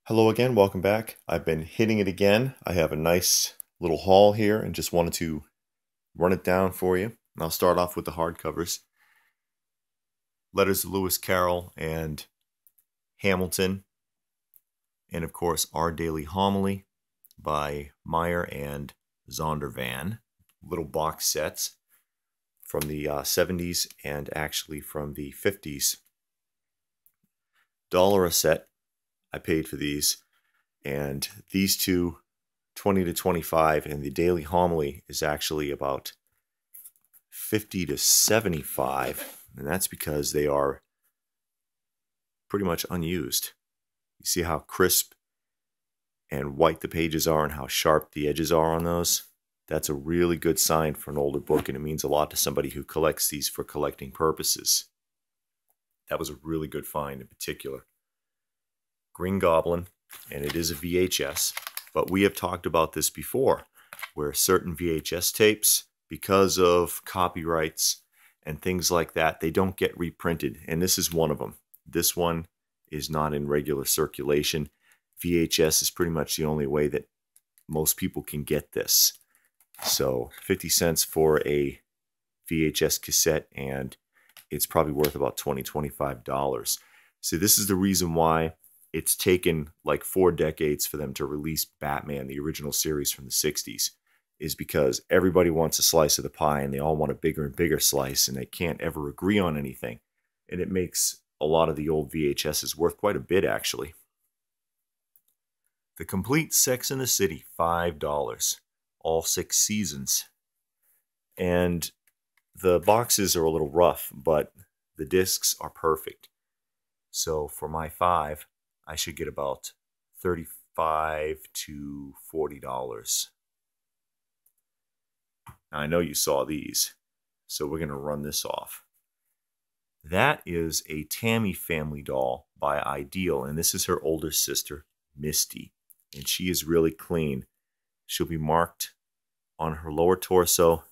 Hello again, welcome back. I've been hitting it again. I have a nice little haul here and just wanted to run it down for you. And I'll start off with the hardcovers. Letters to Lewis Carroll and Hamilton, and of course Our Daily Homily by Meyer and Zondervan. Little box sets from the 70s and actually from the 50s. $1 a set. I paid for these, and these two 20 to 25, and the Daily Homily is actually about 50 to 75, and that's because they are pretty much unused. You see how crisp and white the pages are and how sharp the edges are on those? That's a really good sign for an older book, and it means a lot to somebody who collects these for collecting purposes. That was a really good find in particular. Green Goblin, and it is a VHS, but we have talked about this before, where certain VHS tapes, because of copyrights and things like that, they don't get reprinted, and this is one of them. This one is not in regular circulation. VHS is pretty much the only way that most people can get this. So 50 cents for a VHS cassette, and it's probably worth about $20, $25. So this is the reason why it's taken like 4 decades for them to release Batman, the original series from the 60s, is because everybody wants a slice of the pie and they all want a bigger and bigger slice, and they can't ever agree on anything. And it makes a lot of the old VHSs worth quite a bit, actually. The Complete Sex and the City, $5. All 6 seasons. And the boxes are a little rough, but the discs are perfect. So for my $5, I should get about $35 to $40. Now, I know you saw these, so we're going to run this off. That is a Tammy family doll by Ideal, and this is her older sister, Misty. And she is really clean. She'll be marked on her lower torso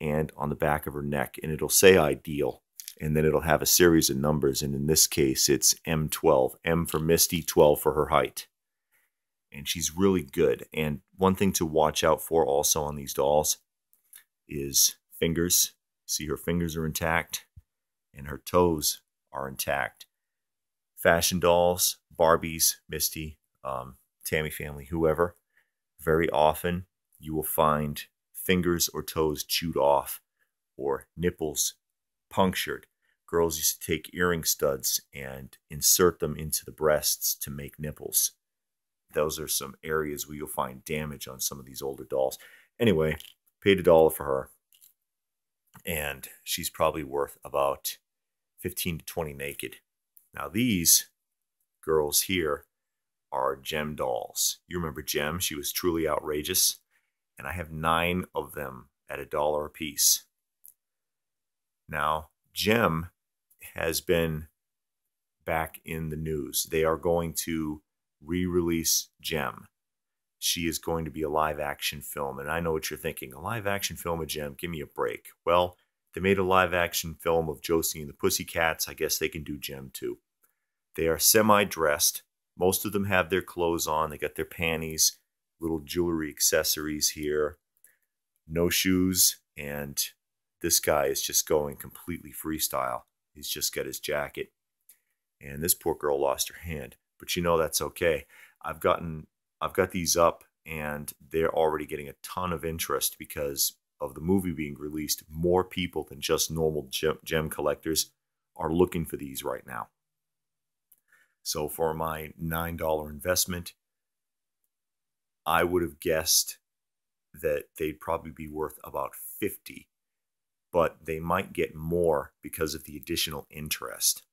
and on the back of her neck, and it'll say Ideal. And then it'll have a series of numbers, and in this case, it's M12. M for Misty, 12 for her height. And she's really good. And one thing to watch out for also on these dolls is fingers. See, her fingers are intact, and her toes are intact. Fashion dolls, Barbies, Misty, Tammy family, whoever, very often you will find fingers or toes chewed off or nipples punctured. Girls used to take earring studs and insert them into the breasts to make nipples. Those are some areas where you'll find damage on some of these older dolls. Anyway, paid $1 for her, and she's probably worth about 15 to 20 naked. Now these girls here are Gem dolls. You remember Gem? She was truly outrageous, and I have 9 of them at $1 a piece. Now, Gem has been back in the news. They are going to re-release Gem. She is going to be a live-action film, and I know what you're thinking. A live-action film of Gem? Give me a break. Well, they made a live-action film of Josie and the Pussycats. I guess they can do Gem too. They are semi-dressed. Most of them have their clothes on. They got their panties, little jewelry accessories here, no shoes, and this guy is just going completely freestyle. He's just got his jacket. And this poor girl lost her hand. But you know that's okay. I've got these up, and they're already getting a ton of interest because of the movie being released. More people than just normal gem collectors are looking for these right now. So for my $9 investment, I would have guessed that they'd probably be worth about $50. But they might get more because of the additional interest.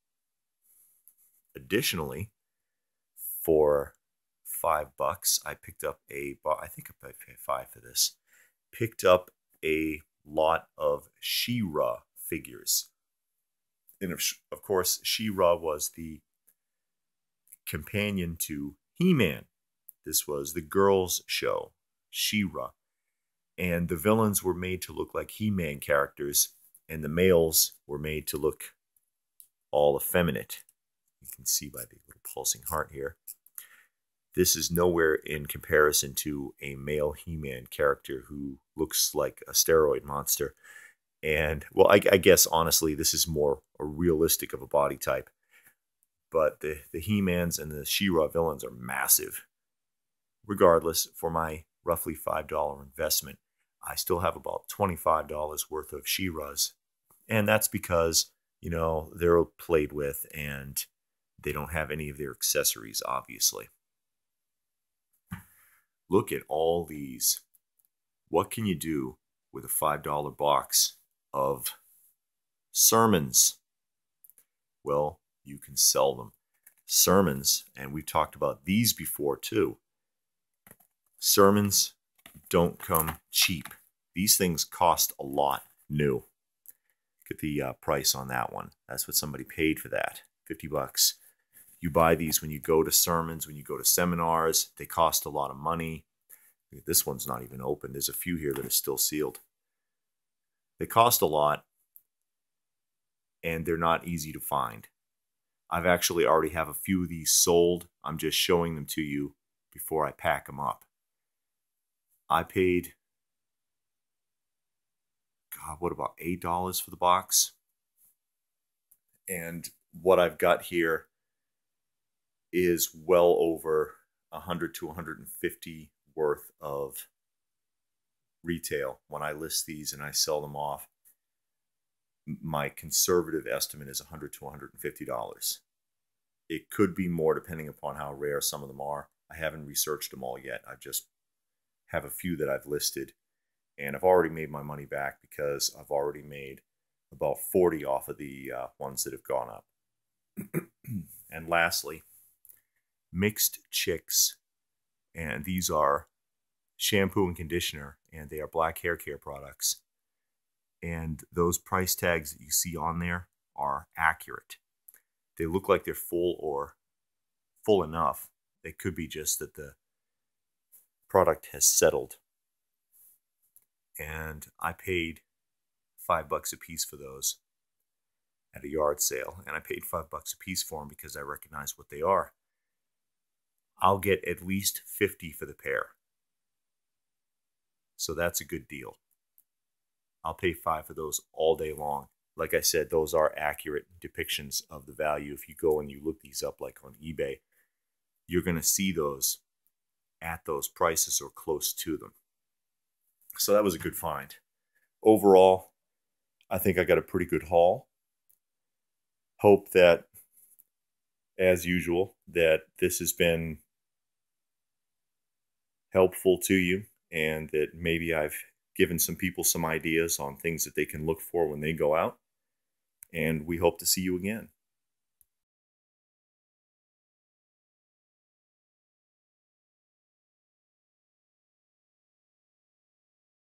Additionally, for $5, I picked up I think I paid $5 for this. Picked up a lot of She-Ra figures. And of course, She-Ra was the companion to He-Man. This was the girls' show, She-Ra. And the villains were made to look like He-Man characters, and the males were made to look all effeminate. You can see by the little pulsing heart here. This is nowhere in comparison to a male He-Man character who looks like a steroid monster. And, well, I guess, honestly, this is more a realistic of a body type. But the He-Mans and the She-Ra villains are massive. Regardless, for my roughly $5 investment, I still have about $25 worth of She-Ras. And that's because, they're played with and they don't have any of their accessories, obviously. Look at all these. What can you do with a $5 box of sermons? Well, you can sell them. Sermons, and we've talked about these before too. Sermons don't come cheap. These things cost a lot new. Look at the price on that one. That's what somebody paid for that, $50. You buy these when you go to sermons, when you go to seminars. They cost a lot of money. This one's not even open. There's a few here that are still sealed. They cost a lot, and they're not easy to find. I've actually already have a few of these sold. I'm just showing them to you before I pack them up. I paid, what about $8 for the box? And what I've got here is well over 100 to 150 worth of retail. When I list these and I sell them off, my conservative estimate is $100 to $150. It could be more depending upon how rare some of them are. I haven't researched them all yet. I just have a few that I've listed, and I've already made my money back because I've already made about 40 off of the ones that have gone up. And lastly, Mixed Chicks, and these are shampoo and conditioner, and they are black hair care products. And those price tags that you see on there are accurate. They look like they're full or full enough. They could be just that the product has settled. And I paid $5 a piece for those at a yard sale. And I paid $5 a piece for them because I recognize what they are. I'll get at least 50 for the pair. So that's a good deal. I'll pay $5 for those all day long. Like I said, those are accurate depictions of the value. If you go and you look these up like on eBay, you're going to see those at those prices or close to them. So that was a good find. Overall, I think I got a pretty good haul. Hope that, as usual, that this has been helpful to you and that maybe I've given some people some ideas on things that they can look for when they go out. And we hope to see you again.